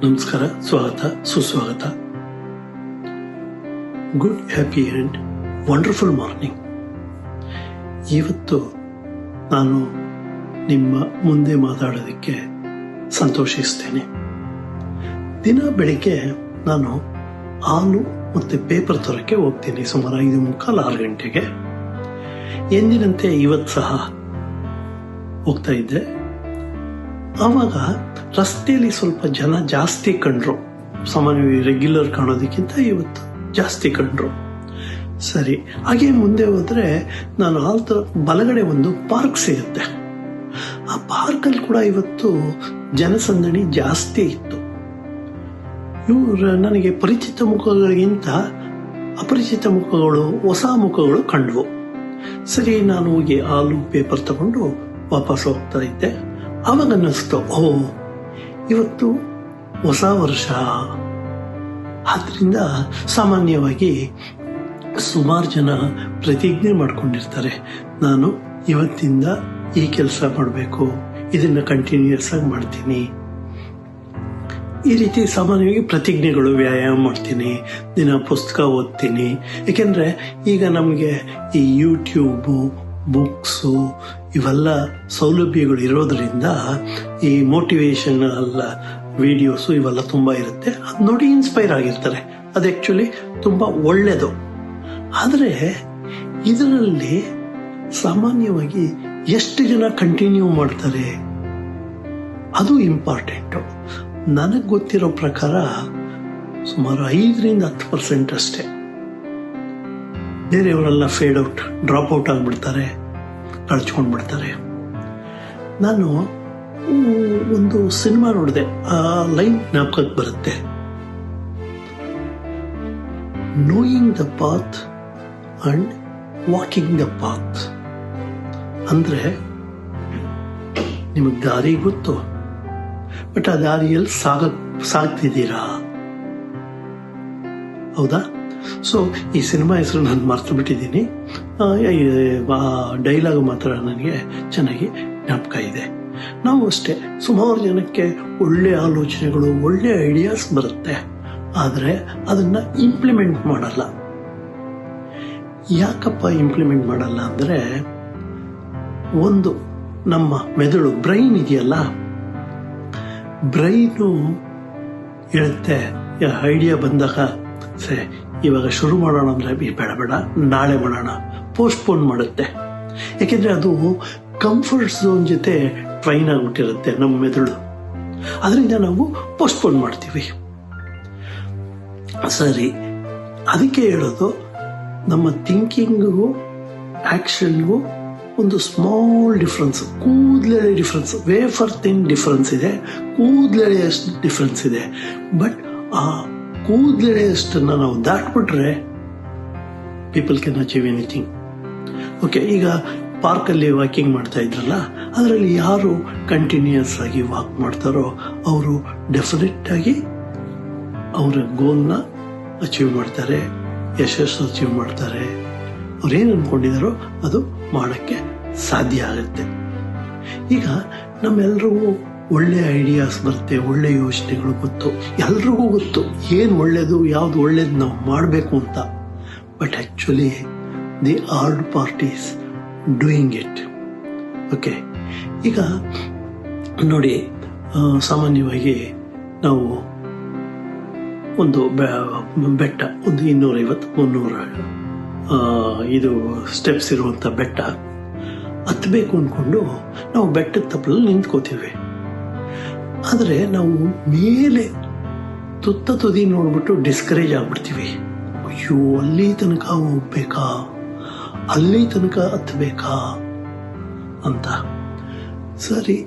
ನಮಸ್ಕಾರ, ಸ್ವಾಗತ, ಸುಸ್ವಾಗತ. Good, happy and wonderful morning. ಇವತ್ತು ನಾನು ನಿಮ್ಮ ಮುಂದೆ ಮಾತಾಡೋದಕ್ಕೆ ಸಂತೋಷಿಸ್ತೇನೆ. ದಿನ ಬೆಳಿಗ್ಗೆ ನಾನು ಹಾಲು ಮತ್ತು ಪೇಪರ್ ತರೋಕ್ಕೆ ಹೋಗ್ತೀನಿ. ಸುಮಾರು 5:45-6 ಗಂಟೆಗೆ. ಎಂದಿನಂತೆ ಇವತ್ತು ಸಹ ಹೋಗ್ತಾ ಇದ್ದೆ. ಆವಾಗ ರಸ್ತೆಯಲ್ಲಿ ಸ್ವಲ್ಪ ಜನ ಜಾಸ್ತಿ ಕಂಡ್ರು. ಸಾಮಾನ್ಯವಾಗಿ ರೆಗ್ಯುಲರ್ ಕಾಣೋದಕ್ಕಿಂತ ಇವತ್ತು ಜಾಸ್ತಿ ಕಂಡ್ರು. ಸರಿ, ಹಾಗೆ ಮುಂದೆ ಹೋದ್ರೆ ನಾನು ಬಲಗಡೆ ಒಂದು ಪಾರ್ಕ್ ಸಿಗುತ್ತೆ. ಆ ಪಾರ್ಕಲ್ಲಿ ಕೂಡ ಇವತ್ತು ಜನಸಂದಣಿ ಜಾಸ್ತಿ ಇತ್ತು. ನನಗೆ ಪರಿಚಿತ ಮುಖಗಳಿಗಿಂತ ಅಪರಿಚಿತ ಮುಖಗಳು, ಹೊಸ ಮುಖಗಳು ಕಂಡ್ವು. ಸರಿ, ನಾನು ಹೋಗಿ ಹಾಲು ಪೇಪರ್ ತಗೊಂಡು ವಾಪಸ್ ಹೋಗ್ತಾ ಇದ್ದೆ. ಆವಾಗ ಅನ್ನಿಸ್ತು, ಇವತ್ತು ಹೊಸ ವರ್ಷ. ಆದ್ರಿಂದ ಸಾಮಾನ್ಯವಾಗಿ ಸುಮಾರು ಜನ ಪ್ರತಿಜ್ಞೆ ಮಾಡ್ಕೊಂಡಿರ್ತಾರೆ, ನಾನು ಇವತ್ತಿಂದ ಈ ಕೆಲಸ ಮಾಡಬೇಕು, ಇದನ್ನ ಕಂಟಿನ್ಯೂಸ್ ಆಗಿ ಮಾಡ್ತೀನಿ. ಈ ರೀತಿ ಸಾಮಾನ್ಯವಾಗಿ ಪ್ರತಿಜ್ಞೆಗಳು, ವ್ಯಾಯಾಮ ಮಾಡ್ತೀನಿ, ದಿನ ಪುಸ್ತಕ ಓದ್ತೀನಿ. ಏಕೆಂದರೆ ಈಗ ನಮಗೆ ಈ ಯೂಟ್ಯೂಬು, ಬುಕ್ಸು ಇವೆಲ್ಲ ಸೌಲಭ್ಯಗಳು ಇರೋದ್ರಿಂದ ಈ ಮೋಟಿವೇಶನಲ್ ವಿಡಿಯೋಸು ಇವೆಲ್ಲ ತುಂಬ ಇರುತ್ತೆ. ಅದು ನೋಡಿ ಇನ್ಸ್ಪೈರ್ ಆಗಿರ್ತಾರೆ. ಅದು ಆ್ಯಕ್ಚುಲಿ ತುಂಬ ಒಳ್ಳೆಯದು. ಆದರೆ ಇದರಲ್ಲಿ ಸಾಮಾನ್ಯವಾಗಿ ಎಷ್ಟು ಜನ ಕಂಟಿನ್ಯೂ ಮಾಡ್ತಾರೆ ಅದು ಇಂಪಾರ್ಟೆಂಟು. ನನಗೆ ಗೊತ್ತಿರೋ ಪ್ರಕಾರ ಸುಮಾರು 5-10% ಅಷ್ಟೇ. ಬೇರೆಯವರೆಲ್ಲ ಫೇಡ್ ಔಟ್, ಡ್ರಾಪ್ ಔಟ್ ಆಗಿಬಿಡ್ತಾರೆ, ಕಳ್ಚ್ಕೊಂಡ್ಬಿಡ್ತಾರೆ. ನಾನು ಒಂದು ಸಿನಿಮಾ ನೋಡಿದೆ, ಆ ಲೈನ್ ಜ್ಞಾಪಕಕ್ಕೆ ಬರುತ್ತೆ, knowing the path and walking the path. ಅಂದ್ರೆ ನಿಮಗೆ ದಾರಿ ಗೊತ್ತು, ಬಟ್ ಆ ದಾರಿಯಲ್ಲಿ ಸಾಗ್ತಿದ್ದೀರಾ? ಹೌದಾ? ಸೊ ಈ ಸಿನಿಮಾ ಹೆಸರು ನಾನು ಮರ್ತು ಬಿಟ್ಟಿದ್ದೀನಿ. ಡೈಲಾಗ್ ಮಾತ್ರ ನನಗೆ ಚೆನ್ನಾಗಿ ಜ್ಞಾಪಕ ಇದೆ. ನಾವು ಅಷ್ಟೇ, ಸುಮಾರು ಜನಕ್ಕೆ ಒಳ್ಳೆ ಆಲೋಚನೆಗಳು, ಒಳ್ಳೆ ಐಡಿಯಾಸ್ ಬರುತ್ತೆ, ಆದರೆ ಅದನ್ನ ಇಂಪ್ಲಿಮೆಂಟ್ ಮಾಡಲ್ಲ. ಯಾಕಪ್ಪ ಇಂಪ್ಲಿಮೆಂಟ್ ಮಾಡಲ್ಲ ಅಂದರೆ, ಒಂದು ನಮ್ಮ ಮೆದುಳು, ಬ್ರೈನ್ ಇದೆಯಲ್ಲ, ಬ್ರೈನು ಹೇಳುತ್ತೆ ಐಡಿಯಾ ಬಂದಾಗ, ಸರಿ ಇವಾಗ ಶುರು ಮಾಡೋಣ ಅಂದರೆ ಬೇಡ ನಾಳೆ ಮಾಡೋಣ, ಪೋಸ್ಟ್ಪೋನ್ ಮಾಡುತ್ತೆ. ಯಾಕೆಂದರೆ ಅದು ಕಂಫರ್ಟ್ ಝೋನ್ ಜೊತೆ ಟ್ರೈನ್ ಆಗಿಬಿಟ್ಟಿರುತ್ತೆ ನಮ್ಮ ಮೆದುಳು. ಅದರಿಂದ ನಾವು ಪೋಸ್ಟ್ಪೋನ್ ಮಾಡ್ತೀವಿ. ಸರಿ, ಅದಕ್ಕೆ ಹೇಳೋದು, ನಮ್ಮ ಥಿಂಕಿಂಗಿಗೂ ಆ್ಯಕ್ಷನ್ಗೂ ಒಂದು ಸ್ಮಾಲ್ ಡಿಫ್ರೆನ್ಸ್, ಕೂದಲೆಳೆ ಡಿಫ್ರೆನ್ಸ್, ವೇಫರ್ ಥಿನ್ ಡಿಫ್ರೆನ್ಸ್ ಇದೆ, ಕೂದಲೆಳೆಯಷ್ಟು ಡಿಫ್ರೆನ್ಸ್ ಇದೆ. ಬಟ್ ಆ ಕೂದಲೆಳೆಯಷ್ಟನ್ನು ನಾವು ದಾಟ್ಬಿಟ್ರೆ people can achieve anything. Okay, ಈಗ ಪಾರ್ಕಲ್ಲಿ ವಾಕಿಂಗ್ ಮಾಡ್ತಾ ಇದ್ರಲ್ಲ, ಅದರಲ್ಲಿ ಯಾರು ಕಂಟಿನ್ಯೂಯಸ್ ಆಗಿ ವಾಕ್ ಮಾಡ್ತಾರೋ ಅವರು ಡೆಫಿನೆಟ್ ಆಗಿ ಅವರ ಗೋಲ್ನ ಅಚೀವ್ ಮಾಡ್ತಾರೆ, ಯಶಸ್ಸು ಅಚೀವ್ ಮಾಡ್ತಾರೆ. ಅವ್ರೇನು ಅಂದ್ಕೊಂಡಿದಾರೋ ಅದು ಮಾಡೋಕ್ಕೆ ಸಾಧ್ಯ ಆಗುತ್ತೆ. ಈಗ ನಮ್ಮೆಲ್ರಿಗೂ ಒಳ್ಳೆ ಐಡಿಯಾಸ್ ಬರುತ್ತೆ, ಒಳ್ಳೆ ಯೋಚನೆಗಳು ಗೊತ್ತು, ಎಲ್ರಿಗೂ ಗೊತ್ತು ಏನು ಒಳ್ಳೇದು, ಯಾವುದು ಒಳ್ಳೇದು ನಾವು ಮಾಡಬೇಕು ಅಂತ. But actually the hard part is doing it. Okay, ಈಗ ನೋಡಿ, ಸಾಮಾನ್ಯವಾಗಿ ನಾವು ಒಂದು ಬೆಟ್ಟ, ಒಂದು 250-300 ಇದು ಸ್ಟೆಪ್ಸ್ ಇರುವಂಥ ಬೆಟ್ಟ ಹತ್ತಬೇಕು ಅಂದ್ಕೊಂಡು ನಾವು ಬೆಟ್ಟದ ತಪ್ಪಲಲ್ಲಿ ನಿಂತ್ಕೋತೀವಿ. ಆದರೆ ನಾವು ಮೇಲೆ ತುದಿ ನೋಡ್ಬಿಟ್ಟು ಡಿಸ್ಕರೇಜ್ ಆಗ್ಬಿಡ್ತೀವಿ. ಅಯ್ಯೋ, ಅಲ್ಲಿ ತನಕ ಹೋಗ್ಬೇಕಾ, ಅಲ್ಲಿ ತನಕ ಹತ್ತಬೇಕಾ ಅಂತ. ಸರಿ,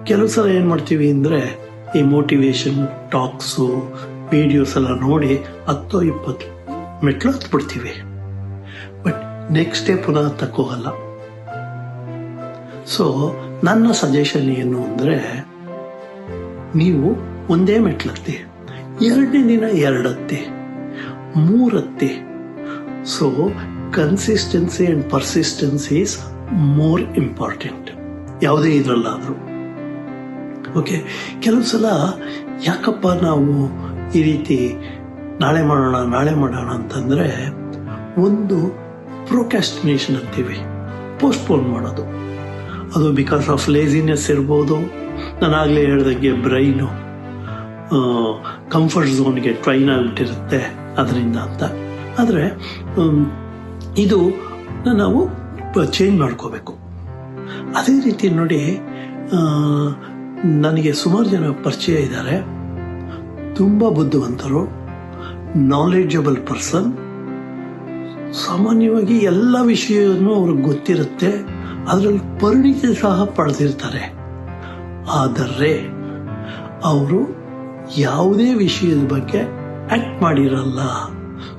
ಕೆಲವು ಸಲ ಏನು ಮಾಡ್ತೀವಿ ಅಂದರೆ, ಈ ಮೋಟಿವೇಶನ್ ಟಾಕ್ಸು, ವಿಡಿಯೋಸ್ ಎಲ್ಲ ನೋಡಿ 10-20 ಮೆಟ್ಲು ಹತ್ಬಿಡ್ತೀವಿ. ಬಟ್ ನೆಕ್ಸ್ಟ್ ಡೇ ಪುನಃ ಹತ್ತಕ್ಕೋಗಲ್ಲ. ಸೊ ನನ್ನ ಸಜೆಷನ್ ಏನು ಅಂದರೆ, ನೀವು ಒಂದೇ ಮೆಟ್ಲತ್ತಿ, 2ನೇ ದಿನ 2 ಹತ್ತಿ, 3 ಹತ್ತಿ. So consistency and persistency is more important ಯಾವುದೇ ಇದರಲ್ಲಾದರೂ. ಓಕೆ, ಕೆಲವು ಸಲ ಯಾಕಪ್ಪ ನಾವು ಈ ರೀತಿ ನಾಳೆ ಮಾಡೋಣ ಅಂತಂದರೆ, ಒಂದು ಪ್ರೋಕ್ಯಾಸ್ಟಿನೇಷನ್ ಅಂತೀವಿ, ಪೋಸ್ಟ್ಪೋನ್ ಮಾಡೋದು. ಅದು ಬಿಕಾಸ್ ಆಫ್ ಲೇಜಿನೆಸ್ ಇರ್ಬೋದು. ನಾನು ಆಗಲೇ ಹೇಳ್ದಂಗೆ ಬ್ರೈನು ಕಂಫರ್ಟ್ ಝೋನ್ಗೆ ಟ್ರೈನ್ ಆಗಿಬಿಟ್ಟಿರುತ್ತೆ ಅದರಿಂದ ಅಂತ. ಆದರೆ ಇದು ನಾವು ಚೇಂಜ್ ಮಾಡ್ಕೋಬೇಕು. ಅದೇ ರೀತಿ ನೋಡಿ, ನನಗೆ ಸುಮಾರು ಜನ ಪರಿಚಯ ಇದ್ದಾರೆ, ತುಂಬ ಬುದ್ಧಿವಂತರು, ನಾಲೆಡ್ಜಬಲ್ ಪರ್ಸನ್. ಸಾಮಾನ್ಯವಾಗಿ ಎಲ್ಲ ವಿಷಯವನ್ನು ಅವ್ರಿಗೆ ಗೊತ್ತಿರುತ್ತೆ, ಅದರಲ್ಲಿ ಪರಿಣಿತಿ ಸಹ ಪಡೆದಿರ್ತಾರೆ. ಆದರೆ ಅವರು ಯಾವುದೇ ವಿಷಯದ ಬಗ್ಗೆ ಆಕ್ಟ್ ಮಾಡಿರಲ್ಲ.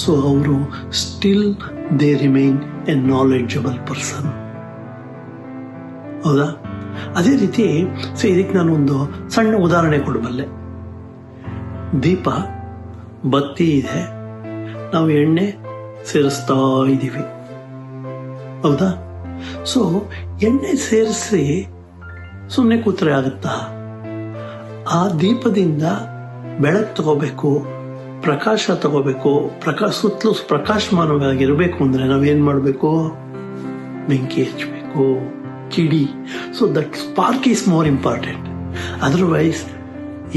ಸೊ ಅವರು still they remain A knowledgeable person. ಹೌದಾ? ಅದೇ ರೀತಿ ಇದಕ್ಕೆ ನಾನೊಂದು ಸಣ್ಣ ಉದಾಹರಣೆ ಕೊಡಬಲ್ಲೆ. ದೀಪ ಬತ್ತಿ ಇದೆ, ನಾವು ಎಣ್ಣೆ ಸೇರಿಸ್ತಾ ಇದ್ದೀವಿ. ಹೌದಾ? ಸೊ ಎಣ್ಣೆ ಸೇರಿಸಿ ಸುಮ್ಮನೆ ಕೂತ್ರೆ ಆಗುತ್ತಾ? ಆ ದೀಪದಿಂದ ಬೆಳಕು ತಗೋಬೇಕು, ಪ್ರಕಾಶ ತಗೋಬೇಕು, ಸುತ್ತಲೂ ಪ್ರಕಾಶಮಾನವಾಗಿರಬೇಕು ಅಂದರೆ ನಾವೇನು ಮಾಡಬೇಕು? ಬೆಂಕಿ ಹಚ್ಚಬೇಕು, ಕಿಡಿ. So that spark is more important. Otherwise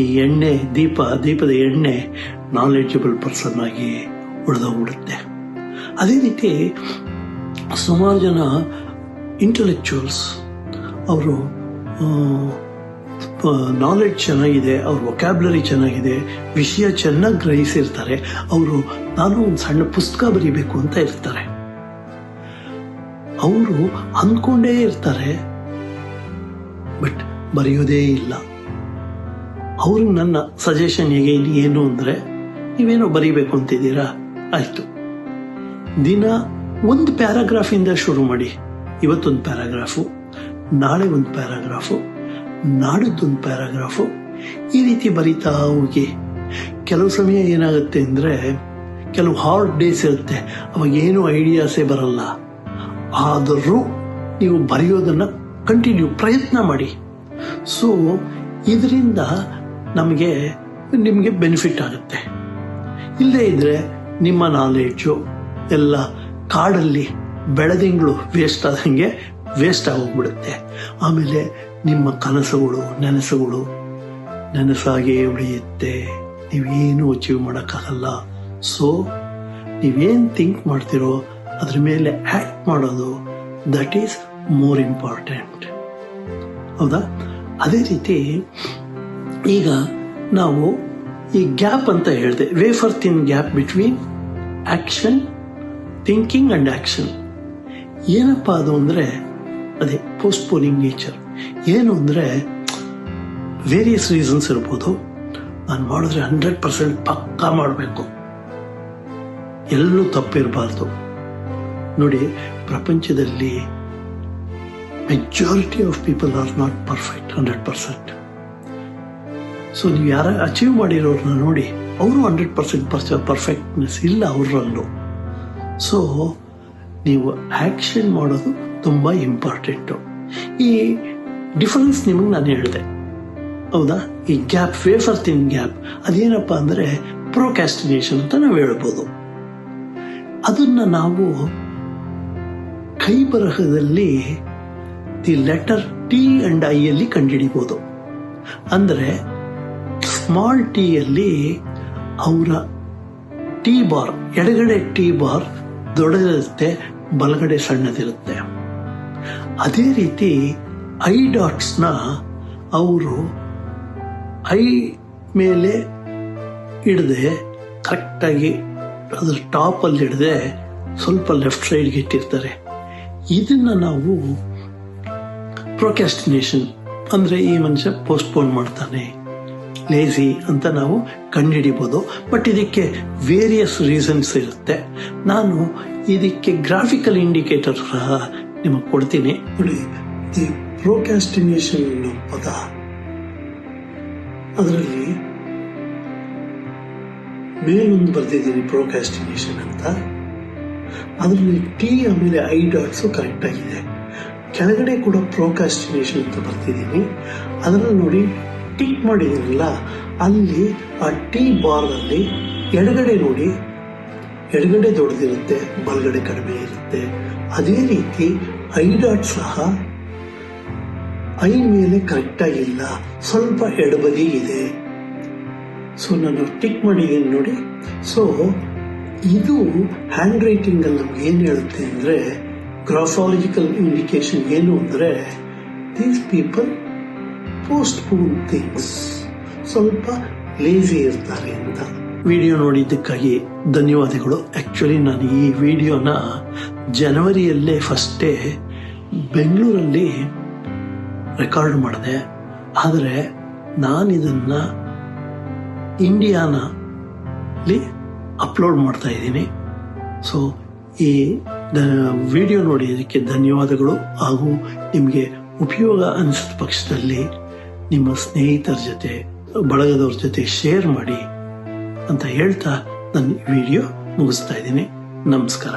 ಈ ಎಣ್ಣೆ ದೀಪದ ಎಣ್ಣೆ ನಾಲೆಡ್ಜಬಲ್ ಪರ್ಸನ್ ಆಗಿ ಉಳಿದೋಗ್ಬಿಡುತ್ತೆ. ಅದೇ ರೀತಿ ಸುಮಾರು ಜನ ಇಂಟೆಲೆಕ್ಚುವಲ್ಸ್, ಅವರು ನಾಲೆಡ್ಜ್ ಚೆನ್ನಾಗಿದೆ, ಅವ್ರ ವೊಕ್ಯಾಬ್ಲರಿ ಚೆನ್ನಾಗಿದೆ, ವಿಷಯ ಚೆನ್ನಾಗಿ ಗ್ರಹಿಸಿರ್ತಾರೆ. ಅವರು ನಾನು ಒಂದು ಸಣ್ಣ ಪುಸ್ತಕ ಬರೀಬೇಕು ಅಂತ ಇರ್ತಾರೆ. ಅವರು ಅಂದ್ಕೊಂಡೇ ಇರ್ತಾರೆ, ಬಟ್ ಬರೆಯೋದೇ ಇಲ್ಲ. ಅವ್ರಿಗೆ ನನ್ನ ಸಜೆಷನ್ ಏನು ಅಂದರೆ, ನೀವೇನೋ ಬರೀಬೇಕು ಅಂತಿದ್ದೀರಾ, ಆಯಿತು, ದಿನ ಒಂದು ಪ್ಯಾರಾಗ್ರಾಫಿಂದ ಶುರು ಮಾಡಿ. ಇವತ್ತೊಂದು ಪ್ಯಾರಾಗ್ರಾಫು, ನಾಳೆ ಒಂದು ಪ್ಯಾರಾಗ್ರಾಫು, ನಾಡಿದ್ದೊಂದು ಪ್ಯಾರಾಗ್ರಾಫು, ಈ ರೀತಿ ಬರೀತಾ ಹೋಗಿ. ಕೆಲವು ಸಮಯ ಏನಾಗುತ್ತೆ ಅಂದರೆ, ಕೆಲವು ಹಾರ್ಡ್ ಡೇಸ್ ಇರುತ್ತೆ, ಅವಾಗ ಏನು ಐಡಿಯಾಸೇ ಬರಲ್ಲ. ಆದರೂ ನೀವು ಬರೆಯೋದನ್ನು ಕಂಟಿನ್ಯೂ ಪ್ರಯತ್ನ ಮಾಡಿ. ಸೊ ಇದರಿಂದ ನಿಮಗೆ ಬೆನಿಫಿಟ್ ಆಗುತ್ತೆ. ಇಲ್ಲದೇ ಇದ್ರೆ ನಿಮ್ಮ ನಾಲೆಡ್ಜು ಎಲ್ಲ ಕಾಡಲ್ಲಿ ಬೆಳೆದಿಂಗಳು ವೇಸ್ಟ್ ಆದಂಗೆ ವೇಸ್ಟ್ ಆಗೋಗ್ಬಿಡುತ್ತೆ. ಆಮೇಲೆ ನಿಮ್ಮ ಕನಸುಗಳು ನೆನಸಾಗೇ ಉಳಿಯುತ್ತೆ, ನೀವೇನು ಅಚೀವ್ ಮಾಡೋಕ್ಕಾಗಲ್ಲ. ಸೊ ನೀವೇನು ಥಿಂಕ್ ಮಾಡ್ತಿರೋ ಅದ್ರ ಮೇಲೆ ಆ್ಯಕ್ಟ್ ಮಾಡೋದು, ದಟ್ ಈಸ್ ಮೋರ್ ಇಂಪಾರ್ಟೆಂಟ್. ಹೌದಾ? ಅದೇ ರೀತಿ ಈಗ ನಾವು ಈ ಗ್ಯಾಪ್ ಅಂತ ಹೇಳಿದೆ, wafer thin gap between action, thinking and action. ಏನಪ್ಪ ಅದು ಅಂದರೆ, ಅದೇ ಪೋಸ್ಟ್ಪೋನಿಂಗ್ ನೇಚರ್. ಏನು ಅಂದರೆ, ವೇರಿಯಸ್ ರೀಸನ್ಸ್ ಇರ್ಬೋದು. ನಾನು ಮಾಡಿದ್ರೆ 100% ಪಕ್ಕಾ ಮಾಡಬೇಕು, ಎಲ್ಲೂ ತಪ್ಪಿರಬಾರ್ದು. ನೋಡಿ, ಪ್ರಪಂಚದಲ್ಲಿ majority of people are not perfect 100%. So ನೀವು ಯಾರ ಅಚೀವ್ ಮಾಡಿರೋರನ್ನ ನೋಡಿ, ಅವರು 100% ಪರ್ಫೆಕ್ಟ್ನೆಸ್ ಇಲ್ಲ ಅವರಲ್ಲೂ. ಸೊ ನೀವು ಆ್ಯಕ್ಷನ್ ಮಾಡೋದು ತುಂಬ ಇಂಪಾರ್ಟೆಂಟು. ಈ ಡಿಫರೆನ್ಸ್ ನಿಮಗೆ ನಾನು ಹೇಳಿದೆ. ಹೌದಾ? ಈ ಗ್ಯಾಪ್, ವೇಫರ್ ಥಿನ್ ಗ್ಯಾಪ್, ಅದೇನಪ್ಪ ಅಂದರೆ ಪ್ರೋಕ್ಯಾಸ್ಟಿನೇಷನ್ ಅಂತ ನಾವು ಹೇಳ್ಬೋದು. ಅದನ್ನು ನಾವು ಕೈ ಬರಹದಲ್ಲಿ the letter T and I ಅಲ್ಲಿ ಕಂಡುಹಿಡಿಬೋದು. ಅಂದರೆ ಸ್ಮಾಲ್ ಟಿ ಅಲ್ಲಿ ಅವರ ಟಿ ಬಾರ್, ಎಡಗಡೆ ಟಿ ಬಾರ್ ದೊಡ್ಡದಿರುತ್ತೆ, ಬಲಗಡೆ ಸಣ್ಣದಿರುತ್ತೆ. ಅದೇ ರೀತಿ ಐ ಡಾಟ್ಸ್ನ ಅವರು ಐ ಮೇಲೆ ಹಿಡದೆ ಕರೆಕ್ಟಾಗಿ ಅದ್ರ ಟಾಪಲ್ಲಿ ಹಿಡದೆ ಸ್ವಲ್ಪ ಲೆಫ್ಟ್ ಸೈಡ್ಗೆ ಇಟ್ಟಿರ್ತಾರೆ. ಇದನ್ನು ನಾವು ಪ್ರೊಕ್ಯಾಸ್ಟಿನೇಷನ್ ಅಂದರೆ, ಈ ಮನುಷ್ಯ ಪೋಸ್ಟ್ಪೋನ್ ಮಾಡ್ತಾನೆ, ಲೇಜಿ ಅಂತ ನಾವು ಕಂಡುಹಿಡಿಬೋದು. ಬಟ್ ಇದಕ್ಕೆ ವೇರಿಯಸ್ ರೀಸನ್ಸ್ ಇರುತ್ತೆ. ನಾನು ಇದಕ್ಕೆ ಗ್ರಾಫಿಕಲ್ ಇಂಡಿಕೇಟರ್ ಸಹ ನಿಮಗೆ ಕೊಡ್ತೀನಿ. ನೋಡಿ, ದಿ ಪ್ರೊಕ್ಯಾಸ್ಟಿನೇಷನ್ ಅನ್ನೋ ಪದ, ಅದರಲ್ಲಿ ಮೇಲೊಂದು ಬರ್ತಿದ್ದೀನಿ ಪ್ರೊಕ್ಯಾಸ್ಟಿನೇಷನ್ ಅಂತ, ಅದರಲ್ಲಿ ಟಿ ಆಮೇಲೆ ಐ ಡಾಟ್ಸು ಕರೆಕ್ಟ್ ಆಗಿದೆ. ಕೆಳಗಡೆ ಕೂಡ ಪ್ರೊಕ್ಯಾಸ್ಟಿನೇಷನ್ ಅಂತ ಬರ್ತಿದ್ದೀನಿ, ಅದರಲ್ಲಿ ನೋಡಿ ಟಿಕ್ ಮಾಡಿದ್ದೀನಲ್ಲ ಅಲ್ಲಿ ಆ ಟಿ ಬಾರ್ ಅಲ್ಲಿ ಎಡಗಡೆ ನೋಡಿ, ಎಡಗಡೆ ದೊಡ್ಡದಿರುತ್ತೆ, ಬಲಗಡೆ ಕಡಿಮೆ ಇರುತ್ತೆ. ಅದೇ ರೀತಿ ಐ ಡಾಟ್ ಸಹ ಐ ಮೇಲೆ ಕರೆಕ್ಟಾಗಿಲ್ಲ, ಸ್ವಲ್ಪ ಎಡಬದಿ ಇದೆ. ಸೊ ನಾನು ಟಿಕ್ ಮಾಡಿದ್ದೀನಿ ನೋಡಿ. ಸೊ ಇದು ಹ್ಯಾಂಡ್ ರೈಟಿಂಗ್ ಅಲ್ಲಿ ನಮ್ಗೆ ಏನು ಹೇಳುತ್ತೆ ಅಂದ್ರೆ, ಗ್ರಾಫಾಲಜಿಕಲ್ ಇಂಡಿಕೇಶನ್ ಏನು ಅಂದ್ರೆ, ದೀಸ್ ಪೀಪಲ್ ಪೋಸ್ಟ್ಪೋನ್ ಥಿಂಗ್ಸ್, ಸ್ವಲ್ಪ ಲೇಜಿ ಇರ್ತಾರೆ ಅಂತ. ವಿಡಿಯೋ ನೋಡಿದ್ದಕ್ಕಾಗಿ ಧನ್ಯವಾದಗಳು. ಆಕ್ಚುಲಿ ನಾನು ಈ ವಿಡಿಯೋನ ಜನವರಿಯಲ್ಲೇ ಫಸ್ಟೇ ಬೆಂಗಳೂರಲ್ಲಿ ರೆಕಾರ್ಡ್ ಮಾಡಿದೆ, ಆದರೆ ನಾನಿದನ್ನ ಇಂಡಿಯಾನಲ್ಲಿ ಅಪ್ಲೋಡ್ ಮಾಡ್ತಾ ಇದ್ದೀನಿ. ಸೊ ಈ ವಿಡಿಯೋ ನೋಡಿದ್ದಕ್ಕೆ ಧನ್ಯವಾದಗಳು. ಹಾಗೂ ನಿಮಗೆ ಉಪಯೋಗ ಅನಿಸಿದ ಪಕ್ಷದಲ್ಲಿ ನಿಮ್ಮ ಸ್ನೇಹಿತರ ಜೊತೆ, ಬಳಗದವ್ರ ಜೊತೆ ಶೇರ್ ಮಾಡಿ ಅಂತ ಹೇಳ್ತಾ ನನ್ನ ವಿಡಿಯೋ ಮುಗಿಸ್ತಾ ಇದ್ದೀನಿ. ನಮಸ್ಕಾರ.